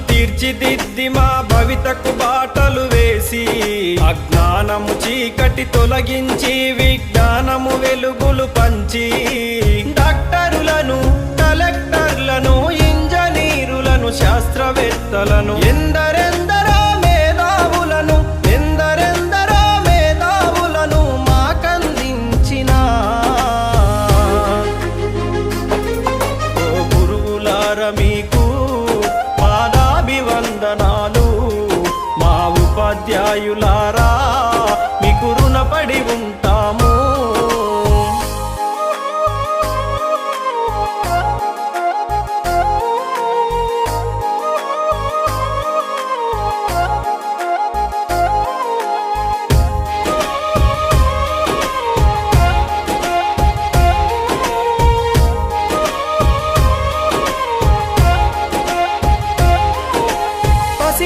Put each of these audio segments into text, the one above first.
తీర్చిదిద్ది మా భవితకు బాటలు వేసి అజ్ఞానము చీకటి తొలగించి విజ్ఞానము వెలుగులు పంచి డాక్టరులను కలెక్టర్లను ఇంజనీరులను శాస్త్రవేత్తలను ఎందరెందరో మేధావులను మాకందించిన ఓ గురువులార మీకు పాదాభివందనాలు మా ఉపాధ్యాయులారా మీకు రుణపడి ఉంటాము.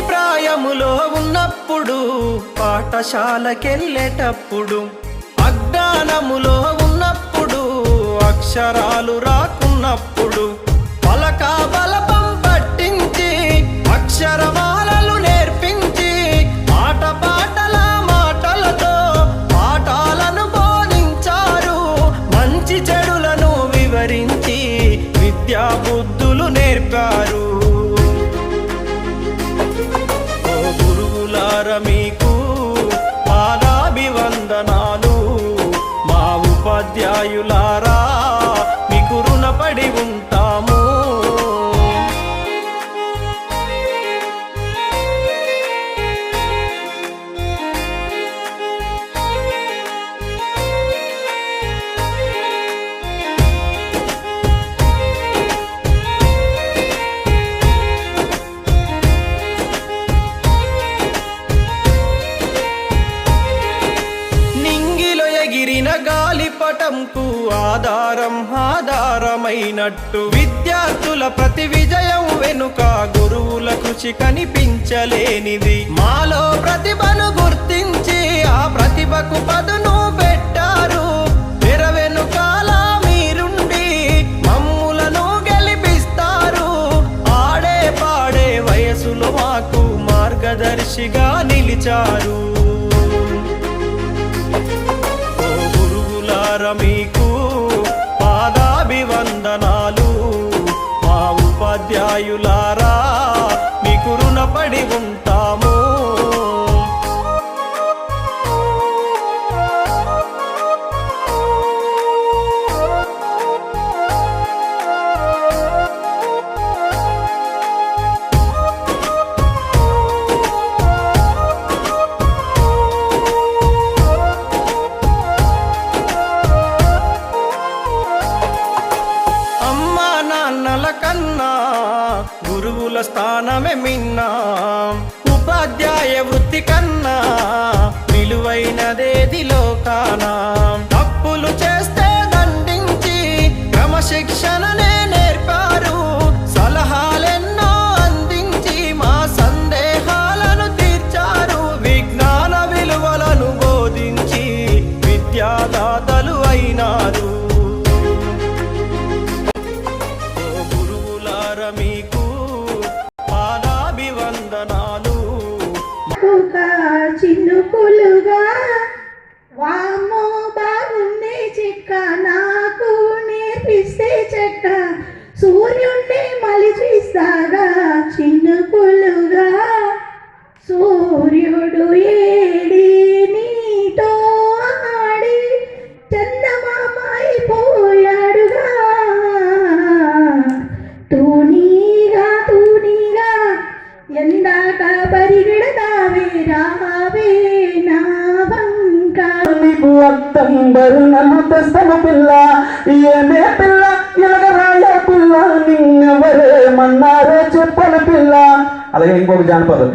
ప్రాయములో ఉన్నప్పుడు పాఠశాలకెళ్ళేటప్పుడు అజ్ఞానములో ఉన్నప్పుడు అక్షరాలు రాకున్నప్పుడు పలక బలపం పట్టించి అక్షరమాలలు నేర్పించి పాటల మాటలతో పాఠాలను బోధించారు. మంచి చెడులను వివరించి విద్యా బుద్ధులు నేర్పారు. మీకు పాదాభివందనాలు మా ఉపాధ్యాయులారా మీకు రుణపడి ఉంటాము. గాలిపటంకు ఆధారమైనట్టు విద్యార్థుల ప్రతి విజయం వెనుక గురువుల కృషి కనిపించలేనిది. మాలో ప్రతిభను గుర్తించి ఆ ప్రతిభకు పదును పెట్టారు. తెర వెనుకాల మీరుండి మమ్ములను గెలిపిస్తారు. ఆడే పాడే వయసులో మాకు మార్గదర్శిగా నిలిచారు. మీకు పాదాభివందనాలు మా ఉపాధ్యాయులారా మీకు రుణపడి ఉంటాము. కన్నా గురువుల స్థానమే మిన్నా, ఉపాధ్యాయ వృత్తి కన్నా విలువైనదేది లోకానా. తప్పులు చేస్తే దండించి క్రమశిక్షణనే నేర్పారు. సలహాలెన్నో అందించి మా సందేహాలను తీర్చారు. విజ్ఞాన విలువలను బోధించి విద్యాదాతలు అయినారు. మీకు పాదాభివందనాలు. చిన్నుకులుగా వామ్మో బాగుంది చిక్క నాకు నేర్పిస్తే చెక్క సూర్యుణ్ణి మలిచిస్తాగా చిన్నుకులుగా సూర్యుడు ఏడి నీతో ఆడి చందమామ అయిపోయాడుగా. తూనీగా ఎందాక పరిగెడతావే రావే నా వంక. నీకు అర్థం బరుణము తెస్తను పిల్ల ఏమే పిల్ల ఎలగరాయ పిల్ల నిన్నెవరేమన్నారో చెప్పను పిల్ల. అలాగే ఇంకొక జానపదం.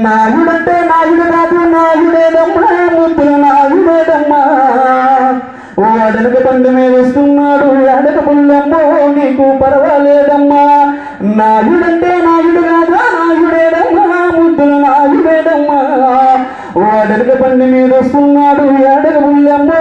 నాయుడంటే నాయుడు కాదు నాయుడేదమ్మా ముద్దులు నాయుడేదమ్మా. వాడనక పండు మీద వస్తున్నాడు అడక పుల్లమ్మో నీకు పర్వాలేదమ్మా. నాయుడంటే నాయుడు కాదా నాయుడేదమ్మా ముద్దులు నాయుడేదమ్మా. వాడనక పండు మీద వస్తున్నాడు అడక పుల్లమ్మో